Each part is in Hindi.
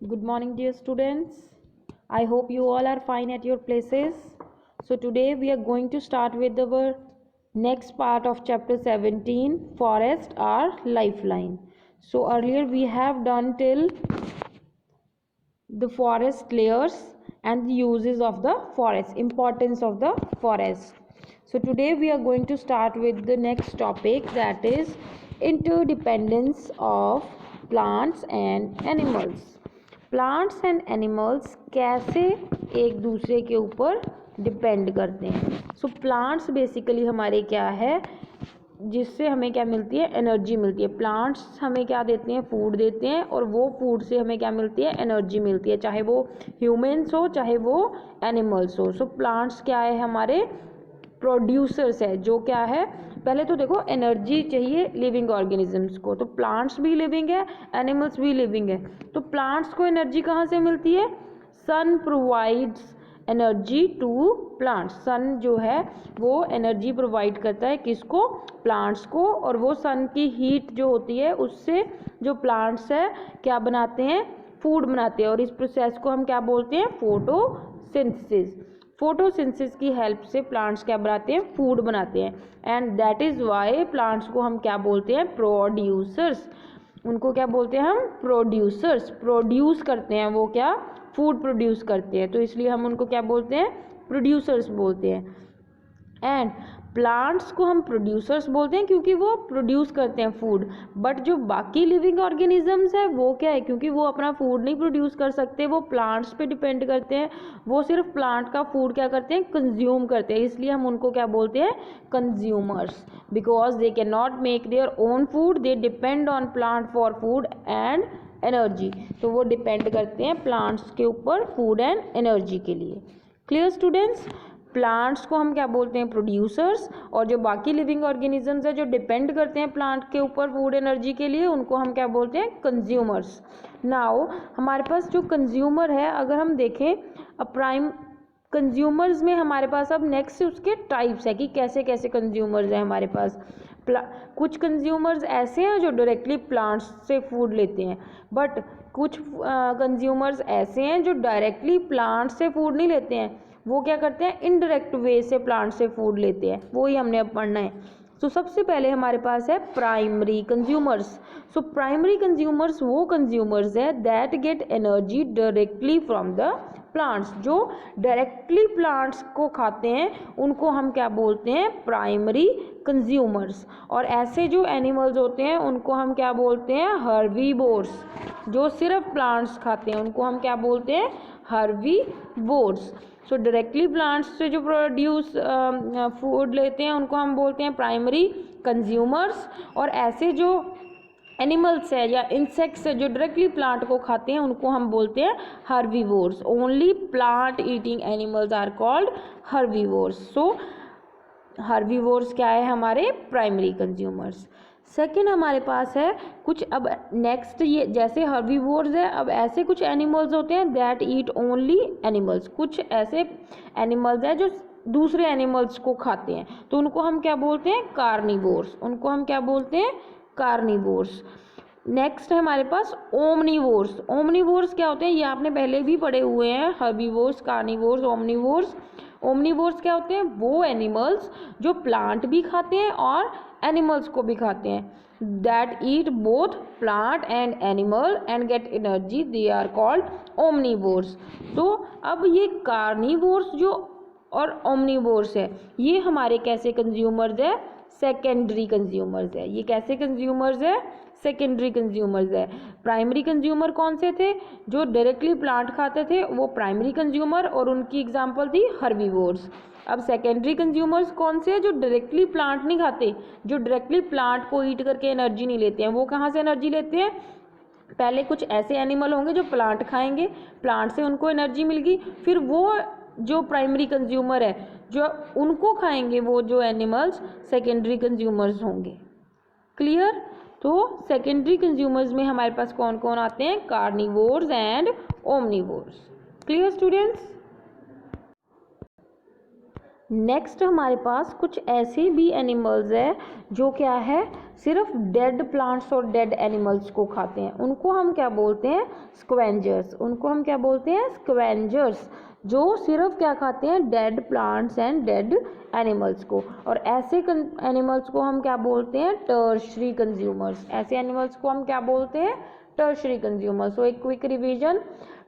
Good morning, dear students. I hope you all are fine at your places. So today we are going to start with our next part of chapter 17, Forest our Lifeline. So earlier we have done till the forest layers and the uses of the forest, importance of the forest. So today we are going to start with the next topic, that is interdependence of plants and animals. Plants and animals कैसे एक दूसरे के ऊपर डिपेंड करते हैं. सो प्लांट्स बेसिकली हमारे क्या है, जिससे हमें क्या मिलती है, एनर्जी मिलती है. प्लांट्स हमें क्या देते हैं, फूड देते हैं, और वो फूड से हमें क्या मिलती है, एनर्जी मिलती है, चाहे वो ह्यूमंस हो चाहे वो एनिमल्स हो. सो प्लांट्स क्या है, हमारे प्रोड्यूसर्स है. जो क्या है, पहले तो देखो एनर्जी चाहिए लिविंग ऑर्गेनिजम्स को, तो प्लांट्स भी लिविंग है, एनिमल्स भी लिविंग है. तो प्लांट्स को एनर्जी कहाँ से मिलती है, सन प्रोवाइड्स एनर्जी टू प्लांट्स. सन जो है वो एनर्जी प्रोवाइड करता है किसको, प्लांट्स को, और वो सन की हीट जो होती है उससे जो प्लांट्स है क्या बनाते हैं, फूड बनाते हैं. और इस प्रोसेस को हम क्या बोलते हैं, फोटोसिंथेसिस. फोटोसिंथेसिस की हेल्प से प्लांट्स क्या बनाते हैं, फूड बनाते हैं. And that is why plants को हम क्या बोलते हैं, प्रोड्यूसर्स. उनको क्या बोलते हैं हम, प्रोड्यूसर्स. प्रोड्यूस करते हैं वो, क्या फूड प्रोड्यूस करते हैं, तो इसलिए हम उनको क्या बोलते हैं, प्रोड्यूसर्स बोलते हैं. एंड प्लांट्स को हम प्रोड्यूसर्स बोलते हैं क्योंकि वो प्रोड्यूस करते हैं फूड. बट जो बाकी लिविंग ऑर्गेनिजम्स है वो क्या है, क्योंकि वो अपना फूड नहीं प्रोड्यूस कर सकते, वो प्लांट्स पे डिपेंड करते हैं, वो सिर्फ प्लांट का फूड क्या करते हैं, कंज्यूम करते हैं. इसलिए हम उनको क्या बोलते हैं, consumers. Because they can not make their own food, they depend on plant for food and energy. तो वो डिपेंड करते हैं प्लांट्स के ऊपर फूड एंड एनर्जी के लिए. Clear students. प्लांट्स को हम क्या बोलते हैं, प्रोड्यूसर्स, और जो बाकी लिविंग ऑर्गेनिजम्स है जो डिपेंड करते हैं प्लांट के ऊपर फूड एनर्जी के लिए, उनको हम क्या बोलते हैं, कंज्यूमर्स. नाउ हमारे पास जो कंज्यूमर है, अगर हम देखें प्राइम कंज्यूमर्स में हमारे पास अब नेक्स्ट उसके टाइप्स है कि कैसे कैसे कंज्यूमर्स हैं हमारे पास. कुछ कंज्यूमर्स ऐसे हैं जो डायरेक्टली प्लांट्स से फूड लेते हैं, बट कुछ कंज्यूमर्स ऐसे हैं जो डायरेक्टली प्लांट से फूड नहीं लेते हैं, वो क्या करते हैं, इनडायरेक्ट वे से प्लांट से फूड लेते हैं. वो ही हमने अब पढ़ना है. तो सबसे पहले हमारे पास है primary consumers. So primary consumers वो कंज्यूमर्स है that get energy directly from the plants. जो डायरेक्टली प्लांट्स को खाते हैं उनको हम क्या बोलते हैं, प्राइमरी कंज्यूमर्स. और ऐसे जो एनिमल्स होते हैं उनको हम क्या बोलते हैं, हर्बीवोर्स. जो सिर्फ प्लांट्स खाते हैं उनको हम क्या बोलते हैं, हर्बीवोर्स. सो डायरेक्टली प्लांट्स से जो प्रोड्यूस फूड लेते हैं उनको हम बोलते हैं प्राइमरी कंज्यूमर्स. और ऐसे जो एनिमल्स है या इंसेक्ट्स है जो डायरेक्टली प्लांट को खाते हैं उनको हम बोलते हैं herbivores. Only plant eating animals are called herbivores. So herbivores क्या है, हमारे प्राइमरी कंज्यूमर्स. सेकेंड हमारे पास है कुछ, अब नेक्स्ट ये जैसे हर्बीवोर्स है, अब ऐसे कुछ एनिमल्स होते हैं दैट ईट ओनली एनिमल्स. कुछ ऐसे एनिमल्स हैं जो दूसरे एनिमल्स को खाते हैं, तो उनको हम क्या बोलते हैं, कार्निवोर्स. उनको हम क्या बोलते हैं, कार्निवोर्स. नेक्स्ट है हमारे पास ओमनीवोर्स. ओमनीवोर्स क्या होते हैं, ये आपने पहले भी पढ़े हुए हैं, हर्बीवोर्स, कार्निवोर्स, ओमनीवोर्स. ओमनीवोर्स क्या होते हैं, वो एनिमल्स जो प्लांट भी खाते हैं और एनिमल्स को भी खाते हैं. That eat both plant and animal and get energy, they are called omnivores. तो अब ये कार्निवोर्स जो और ओमनीवोर्स है, ये हमारे कैसे कंज्यूमर्स है, सेकेंडरी कंज्यूमर्स है. ये कैसे कंज्यूमर्स है, सेकेंडरी कंज्यूमर्स है. प्राइमरी कंज्यूमर कौन से थे, जो डायरेक्टली प्लांट खाते थे वो प्राइमरी कंज्यूमर, और उनकी एग्जांपल थी हर्बीवोर्स. अब सेकेंडरी कंज्यूमर्स कौन से हैं, जो डायरेक्टली प्लांट नहीं खाते, जो डायरेक्टली प्लांट को ईट करके एनर्जी नहीं लेते हैं. वो कहाँ से एनर्जी लेते हैं, पहले कुछ ऐसे एनिमल होंगे जो प्लांट खाएंगे, प्लांट से उनको एनर्जी मिल गई, फिर वो जो प्राइमरी कंज्यूमर है जो उनको खाएंगे, वो जो एनिमल्स सेकेंडरी कंज्यूमर्स होंगे. क्लियर. तो सेकेंडरी कंज्यूमर्स में हमारे पास कौन कौन आते हैं, carnivores and omnivores. Clear students. Next हमारे पास कुछ ऐसे भी एनिमल्स है जो क्या है, सिर्फ डेड प्लांट्स और डेड एनिमल्स को खाते हैं, उनको हम क्या बोलते हैं, स्क्वेंजर्स। उनको हम क्या बोलते हैं, स्क्वेंजर्स, जो सिर्फ क्या खाते हैं, dead plants and dead animals को। और ऐसे एनिमल्स को हम क्या बोलते हैं, टर्शरी कंज्यूमर्स। ऐसे एनिमल्स को हम क्या बोलते हैं, टर्शरी कंज्यूमर्स। सो एक क्विक रिवीजन,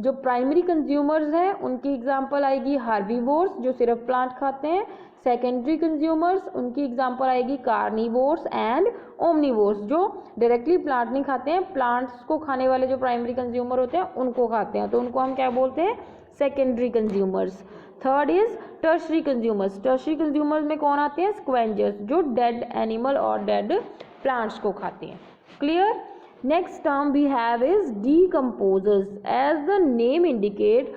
जो प्राइमरी कंज्यूमर्स हैं उनकी एग्जांपल आएगी हार्बीवोर्स, जो सिर्फ प्लांट खाते हैं। सेकेंडरी कंज्यूमर्स, उनकी एग्जांपल आएगी कार्निवोर्स एंड ओमनिवोर्स, जो डायरेक्टली प्लांट नहीं खाते हैं, प्लांट्स को खाने वाले जो प्राइमरी कंज्यूमर होते हैं उनको खाते हैं, तो उनको हम क्या बोलते हैं, secondary consumers. Third is tertiary consumers. Tertiary consumers में कौन आते हैं, स्क्वेंजर्स, जो डेड एनिमल और डेड प्लांट्स को खाते हैं। Clear. Next term we have is decomposers. As the name indicate,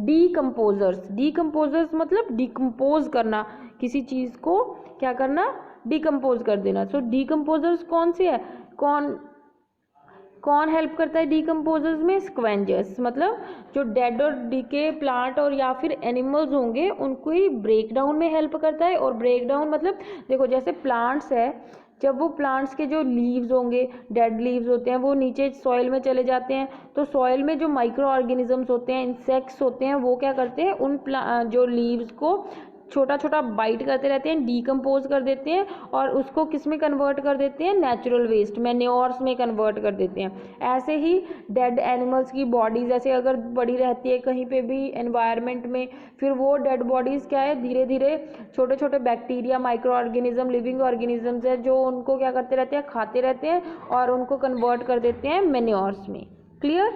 decomposers. Decomposers मतलब डिकम्पोज करना, किसी चीज़ को क्या करना, डिकम्पोज कर देना। So decomposers कौन सी है, कौन हेल्प करता है डिकम्पोजर्स में, स्क्वेंजर्स। मतलब जो डेड और डीके प्लांट और या फिर एनिमल्स होंगे उनको ही ब्रेक डाउन में हेल्प करता है। और ब्रेक डाउन मतलब देखो जैसे प्लांट्स है, जब वो प्लांट्स के जो लीव्स होंगे, डेड लीव्स होते हैं, वो नीचे सॉइल में चले जाते हैं, तो सॉइल में जो माइक्रो ऑर्गेनिजम्स होते हैं, इंसेक्ट्स होते हैं, वो क्या करते हैं, उन जो लीव्स को छोटा छोटा बाइट करते रहते हैं, डीकम्पोज कर देते हैं और उसको किस में कन्वर्ट कर देते हैं, नेचुरल वेस्ट, मैन्योर्स में कन्वर्ट कर देते हैं। ऐसे ही डेड एनिमल्स की बॉडीज ऐसे अगर पड़ी रहती है कहीं पे भी एनवायरनमेंट में, फिर वो डेड बॉडीज़ क्या है, धीरे धीरे छोटे छोटे bacteria, micro organism, living organisms है, जो उनको क्या करते रहते हैं, खाते रहते हैं और उनको कन्वर्ट कर देते हैं मैन्योर्स में। Clear.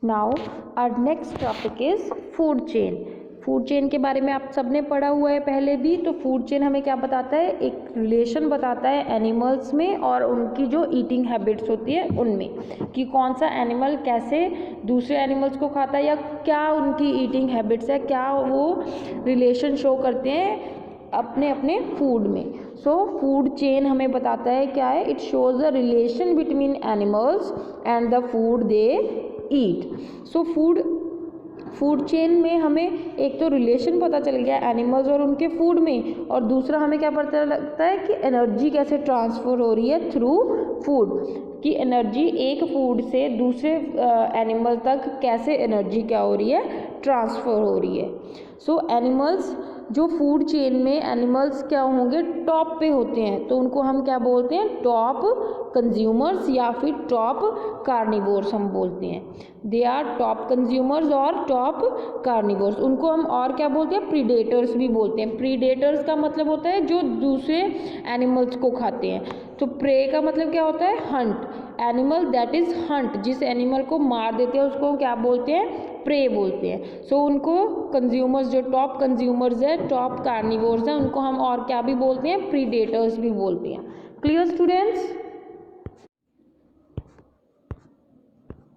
Now our next topic is food chain. Food chain के बारे में आप सबने पढ़ा हुआ है पहले भी। तो फूड चेन हमें क्या बताता है, एक रिलेशन बताता है एनिमल्स में और उनकी जो ईटिंग हैबिट्स होती है उनमें, कि कौन सा एनिमल कैसे दूसरे एनिमल्स को खाता है या क्या उनकी ईटिंग हैबिट्स है, क्या वो रिलेशन शो करते हैं अपने अपने फूड में। सो फूड चेन हमें बताता है क्या है, it shows the relation between animals and the food they eat. So food chain में हमें एक तो रिलेशन पता चल गया एनिमल्स और उनके फूड में, और दूसरा हमें क्या पता लगता है कि एनर्जी कैसे ट्रांसफ़र हो रही है थ्रू फूड, कि एनर्जी एक फूड से दूसरे एनिमल तक कैसे एनर्जी क्या हो रही है, ट्रांसफ़र हो रही है। सो एनिमल्स जो फूड चेन में एनिमल्स क्या होंगे, टॉप पे होते हैं, तो उनको हम क्या बोलते हैं, टॉप कंज्यूमर्स या फिर टॉप कार्निवोर्स हम बोलते हैं। दे आर टॉप कंज्यूमर्स और टॉप कार्निवोर्स। उनको हम और क्या बोलते हैं, प्रीडेटर्स भी बोलते हैं। प्रीडेटर्स का मतलब होता है जो दूसरे एनिमल्स को खाते हैं। तो प्रे का मतलब क्या होता है, Hunt, animal that is Hunt, जिस एनिमल को मार देते हैं उसको क्या बोलते हैं, प्रे बोलते हैं। सो उनको कंज्यूमर्स, जो टॉप कंज्यूमर्स है, टॉप कार्निवोर्स हैं, उनको हम और क्या भी बोलते हैं, प्रीडेटर्स भी बोलते हैं। Clear students.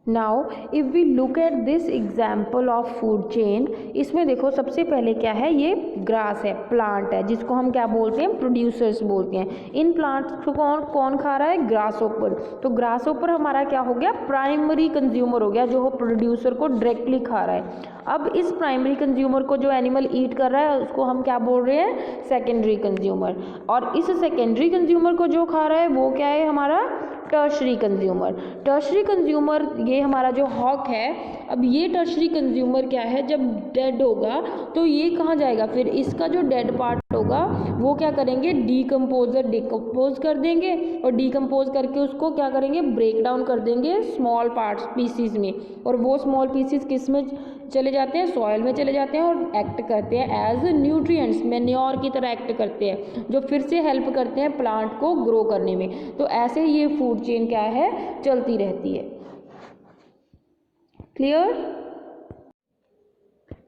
Now if we look at this example of food chain, इसमें देखो सबसे पहले क्या है, ये ग्रास है, प्लांट है, जिसको हम क्या बोलते हैं, प्रोड्यूसर्स बोलते हैं। इन प्लांट्स को कौन कौन खा रहा है, ग्रास ओपर। तो ग्रास ओपर हमारा क्या हो गया, प्राइमरी कंज्यूमर हो गया, जो प्रोड्यूसर को डायरेक्टली खा रहा है। अब इस प्राइमरी कंज्यूमर को जो एनिमल ईट कर रहा है उसको हम क्या बोल रहे हैं, सेकेंडरी कंज्यूमर। और इस सेकेंडरी कंज्यूमर को जो खा रहा है वो क्या है, हमारा टर्शरी कंज्यूमर। टर्शरी कंज्यूमर ये हमारा जो हॉक है, अब ये टर्शरी कंज्यूमर क्या है, जब डेड होगा तो ये कहाँ जाएगा, फिर इसका जो डेड पार्ट होगा वो क्या करेंगे, डिकम्पोजर डिकम्पोज कर देंगे, और डिकम्पोज करके उसको क्या करेंगे, ब्रेक डाउन कर देंगे स्मॉल पार्ट्स पीसीज में, और वो स्मॉल पीसीज किस में चले जाते हैं, सॉइल में चले जाते हैं और एक्ट करते हैं एज न्यूट्रिएंट्स, मैन्योर की तरह एक्ट करते हैं, जो फिर से हेल्प करते हैं प्लांट को ग्रो करने में। तो ऐसे ये फूड चेन क्या है, चलती रहती है। Clear.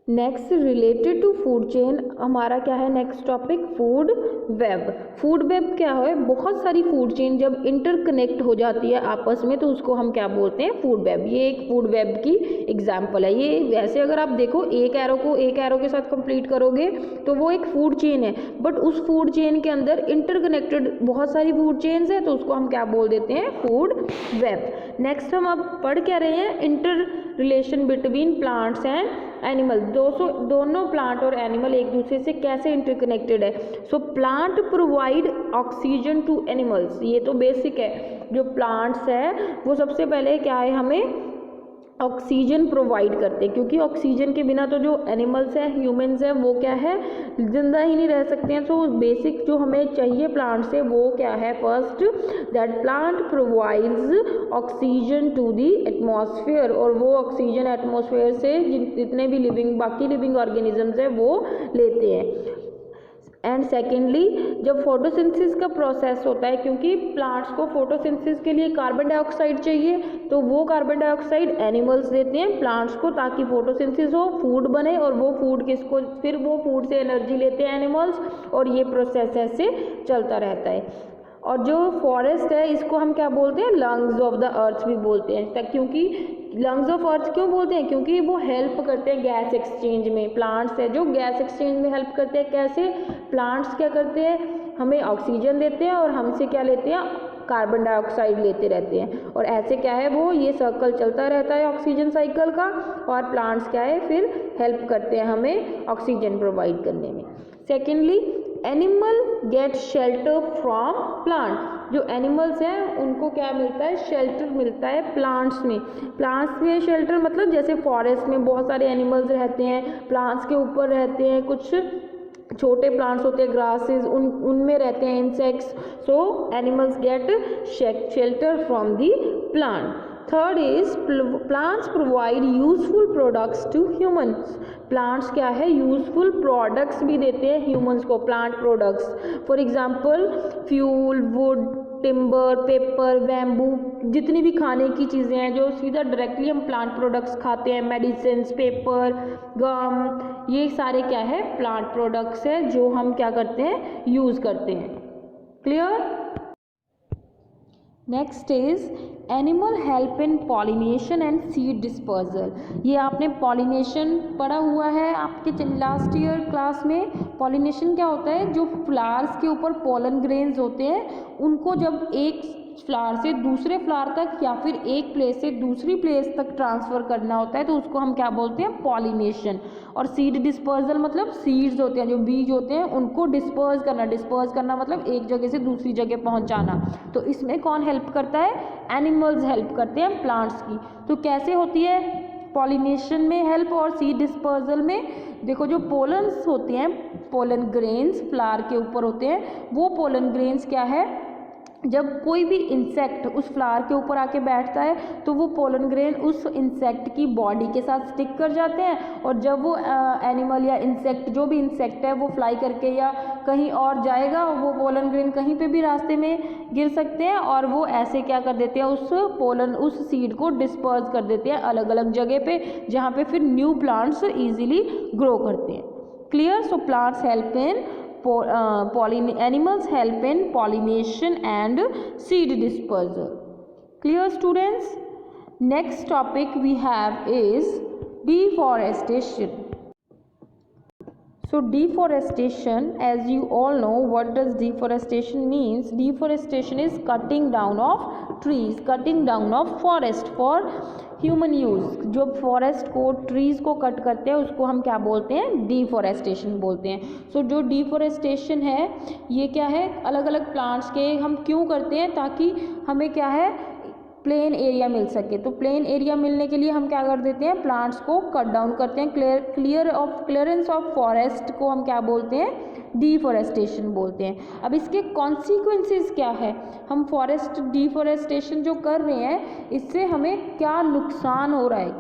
Next related to food chain हमारा क्या है, next topic food web. Food web क्या है, बहुत सारी फूड चेन जब इंटरकनेक्ट हो जाती है आपस में तो उसको हम क्या बोलते हैं, फूड वेब। ये एक फूड वेब की एग्जांपल है। ये वैसे अगर आप देखो एक एरो के साथ कंप्लीट करोगे तो वो एक फूड चेन है, बट उस फूड चेन के अंदर इंटरकनेक्टेड बहुत सारी फूड चेन्स है, तो उसको हम क्या बोल देते हैं, फूड वेब। नेक्स्ट हम अब पढ़ क्या रहे हैं, inter relation between plants and animal, दोनों प्लांट और एनिमल एक दूसरे से कैसे इंटरकनेक्टेड है। So plant provide oxygen to animals, ये तो बेसिक है। जो प्लांट्स है वो सबसे पहले क्या है, हमें ऑक्सीजन प्रोवाइड करते हैं, क्योंकि ऑक्सीजन के बिना तो जो एनिमल्स हैं, ह्यूमंस हैं, वो क्या है, जिंदा ही नहीं रह सकते हैं। तो बेसिक जो हमें चाहिए प्लांट से वो क्या है, first that plant provides oxygen to the atmosphere, और वो ऑक्सीजन एटमॉस्फेयर से जितने भी बाकी लिविंग ऑर्गेनिजम्स हैं वो लेते हैं। एंड सेकेंडली, जब फोटोसिंथेसिस का प्रोसेस होता है, क्योंकि प्लांट्स को फोटोसिंथेसिस के लिए कार्बन डाइऑक्साइड चाहिए, तो वो कार्बन डाइऑक्साइड एनिमल्स देते हैं प्लांट्स को, ताकि फोटोसिंथेसिस हो, फूड बने, और वो फूड किसको, फिर वो फूड से एनर्जी लेते हैं एनिमल्स, और ये प्रोसेस ऐसे चलता रहता है। और जो फॉरेस्ट है इसको हम क्या बोलते हैं, लंग्स ऑफ द अर्थ भी बोलते हैं, क्योंकि लंग्स ऑफ अर्थ क्यों बोलते हैं, क्योंकि वो हेल्प करते हैं गैस एक्सचेंज में। प्लांट्स है जो गैस एक्सचेंज में हेल्प करते हैं। कैसे, प्लांट्स क्या करते हैं, हमें ऑक्सीजन देते हैं और हमसे क्या लेते हैं, कार्बन डाइऑक्साइड लेते रहते हैं, और ऐसे क्या है, वो ये सर्कल चलता रहता है ऑक्सीजन साइकिल का, और प्लांट्स क्या है फिर हेल्प करते हैं हमें ऑक्सीजन प्रोवाइड करने में। Secondly, animal gate shelter from plant, जो एनिमल्स हैं उनको क्या मिलता है, शेल्टर मिलता है प्लांट्स में। प्लांट्स में शेल्टर मतलब जैसे फॉरेस्ट में बहुत सारे एनिमल्स रहते हैं, प्लांट्स के ऊपर रहते हैं, कुछ छोटे प्लांट्स होते हैं ग्रासेस, उनमें रहते हैं insects. So animals get shelter from the plant. Third is plants provide useful products to humans. Plants क्या है, यूजफुल प्रोडक्ट्स भी देते हैं ह्यूमंस को, plant products. For example fuel, wood, timber, paper, bamboo, जितनी भी खाने की चीज़ें हैं जो सीधा डायरेक्टली हम प्लांट प्रोडक्ट्स खाते हैं, मेडिसिन, पेपर, गम, ये सारे क्या है, प्लांट प्रोडक्ट्स है जो हम क्या करते हैं, यूज़ करते हैं। Clear. Next is animal help in pollination and seed dispersal. ये आपने पॉलिनेशन पढ़ा हुआ है आपके लास्ट ईयर क्लास में। पॉलिनेशन क्या होता है, जो फ्लावर्स के ऊपर पोलन ग्रेन्स होते हैं उनको जब एक फ्लावर से दूसरे फ्लावर तक या फिर एक प्लेस से दूसरी प्लेस तक ट्रांसफ़र करना होता है, तो उसको हम क्या बोलते हैं, पॉलिनेशन। और सीड डिस्पर्जल मतलब सीड्स होते हैं, जो बीज होते हैं उनको डिस्पर्स करना मतलब एक जगह से दूसरी जगह पहुंचाना। तो इसमें कौन हेल्प करता है, एनिमल्स हेल्प करते हैं प्लांट्स की। तो कैसे होती है पॉलिनेशन में हेल्प और सीड डिस्पर्जल में, देखो जो पोलन्स होते हैं, पोलन ग्रेन्स फ्लावर के ऊपर होते हैं, वो पोलन ग्रेन्स क्या है, जब कोई भी इंसेक्ट उस फ्लावर के ऊपर आके बैठता है तो वो पोलन ग्रेन उस इंसेक्ट की बॉडी के साथ स्टिक कर जाते हैं, और जब वो एनिमल या इंसेक्ट, जो भी इंसेक्ट है वो फ्लाई करके या कहीं और जाएगा, वो पोलन ग्रेन कहीं पे भी रास्ते में गिर सकते हैं, और वो ऐसे क्या कर देते हैं, उस सीड को डिस्पर्स कर देते हैं अलग अलग जगह पे, जहाँ पे फिर न्यू प्लांट्स ईजिली ग्रो करते हैं। Clear. So plants help in animals help in pollination and seed dispersal. Clear students? Next topic we have is deforestation. So deforestation, as you all know, what does deforestation means? Deforestation is cutting down of trees, cutting down of forest for human use. जो फॉरेस्ट को, ट्रीज़ को कट करते हैं उसको हम क्या बोलते हैं, डिफॉरेस्टेशन बोलते हैं। सो जो डिफॉरेस्टेशन है ये क्या है, अलग अलग प्लांट्स के हम क्यों करते हैं, ताकि हमें क्या है, प्लेन एरिया मिल सके। तो प्लेन एरिया मिलने के लिए हम क्या कर देते हैं, प्लांट्स को कट डाउन करते हैं। क्लियरेंस ऑफ फॉरेस्ट को हम क्या बोलते हैं, डिफॉरेस्टेशन बोलते हैं। अब इसके कॉन्सिक्वेंसेस क्या है, हम फॉरेस्ट डिफॉरेस्टेशन जो कर रहे हैं इससे हमें क्या नुकसान हो रहा है,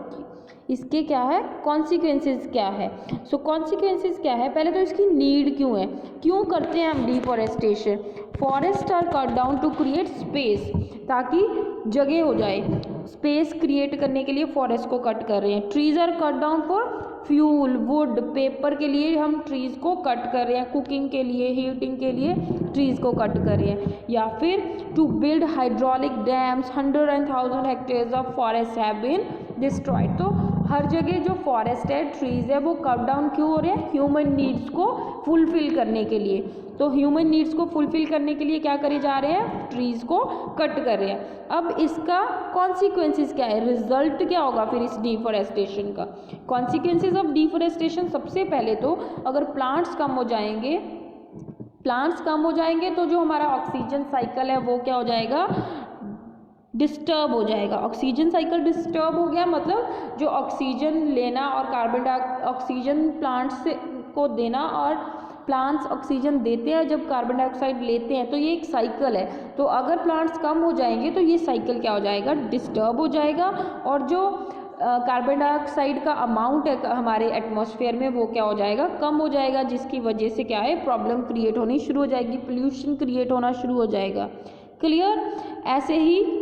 इसके क्या है कॉन्सिक्वेंसेस क्या है। सो कॉन्सिक्वेंसेस क्या है, पहले तो इसकी नीड क्यों है, क्यों करते हैं हम deforestation. Forest are cut down to create space, ताकि जगह हो जाए, स्पेस क्रिएट करने के लिए फॉरेस्ट को कट कर रहे हैं। Trees are cut down for fuel, wood, paper के लिए हम ट्रीज़ को कट कर रहे हैं, कुकिंग के लिए, हीटिंग के लिए ट्रीज़ को कट कर रहे हैं। या फिर to build hydraulic dams 100 and 1000 hectares of forest have been destroyed. तो हर जगह जो फॉरेस्ट है, ट्रीज है, वो कट डाउन क्यों हो रहे हैं? ह्यूमन नीड्स को फुलफिल करने के लिए। तो ह्यूमन नीड्स को फुलफिल करने के लिए क्या करे जा रहे हैं? ट्रीज को कट कर रहे हैं। अब इसका कॉन्सिक्वेंसेस क्या है, रिजल्ट क्या होगा फिर इस डिफॉरेस्टेशन का? कॉन्सिक्वेंसेस ऑफ डिफॉरेस्टेशन, सबसे पहले तो अगर प्लांट्स कम हो जाएंगे, तो जो हमारा ऑक्सीजन साइकिल है वो क्या हो जाएगा? डिस्टर्ब हो जाएगा। ऑक्सीजन साइकिल डिस्टर्ब हो गया मतलब जो ऑक्सीजन लेना और ऑक्सीजन प्लांट्स को देना, और प्लांट्स ऑक्सीजन देते हैं, जब कार्बन डाइऑक्साइड लेते हैं, तो ये एक साइकिल है। तो अगर प्लांट्स कम हो जाएंगे तो ये साइकिल क्या हो जाएगा? डिस्टर्ब हो जाएगा, और जो कार्बन डाइऑक्साइड का अमाउंट है हमारे एटमॉस्फेयर में वो क्या हो जाएगा? कम हो जाएगा, जिसकी वजह से क्या है? प्रॉब्लम क्रिएट होनी शुरू हो जाएगी, पोल्यूशन क्रिएट होना शुरू हो जाएगा। क्लियर? ऐसे ही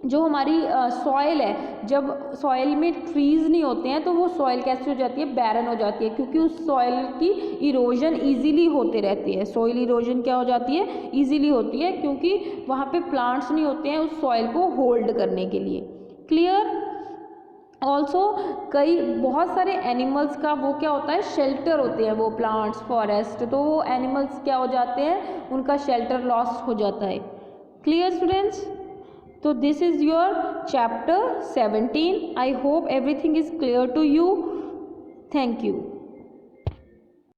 जो हमारी सॉइल है, जब सॉइल में ट्रीज़ नहीं होते हैं तो वो सॉइल कैसे हो जाती है? बैरन हो जाती है, क्योंकि उस सॉइल की इरोजन इजीली होते रहती है। सॉइल इरोजन क्या हो जाती है? इजीली होती है, क्योंकि वहाँ पे प्लांट्स नहीं होते हैं उस सॉइल को होल्ड करने के लिए। क्लियर? ऑल्सो बहुत सारे एनिमल्स का वो क्या होता है? शेल्टर होते हैं वो प्लांट्स, फॉरेस्ट, तो वो एनिमल्स क्या हो जाते हैं? उनका शेल्टर लॉस हो जाता है। Clear students? So this is your chapter 17. I hope everything is clear to you. Thank you.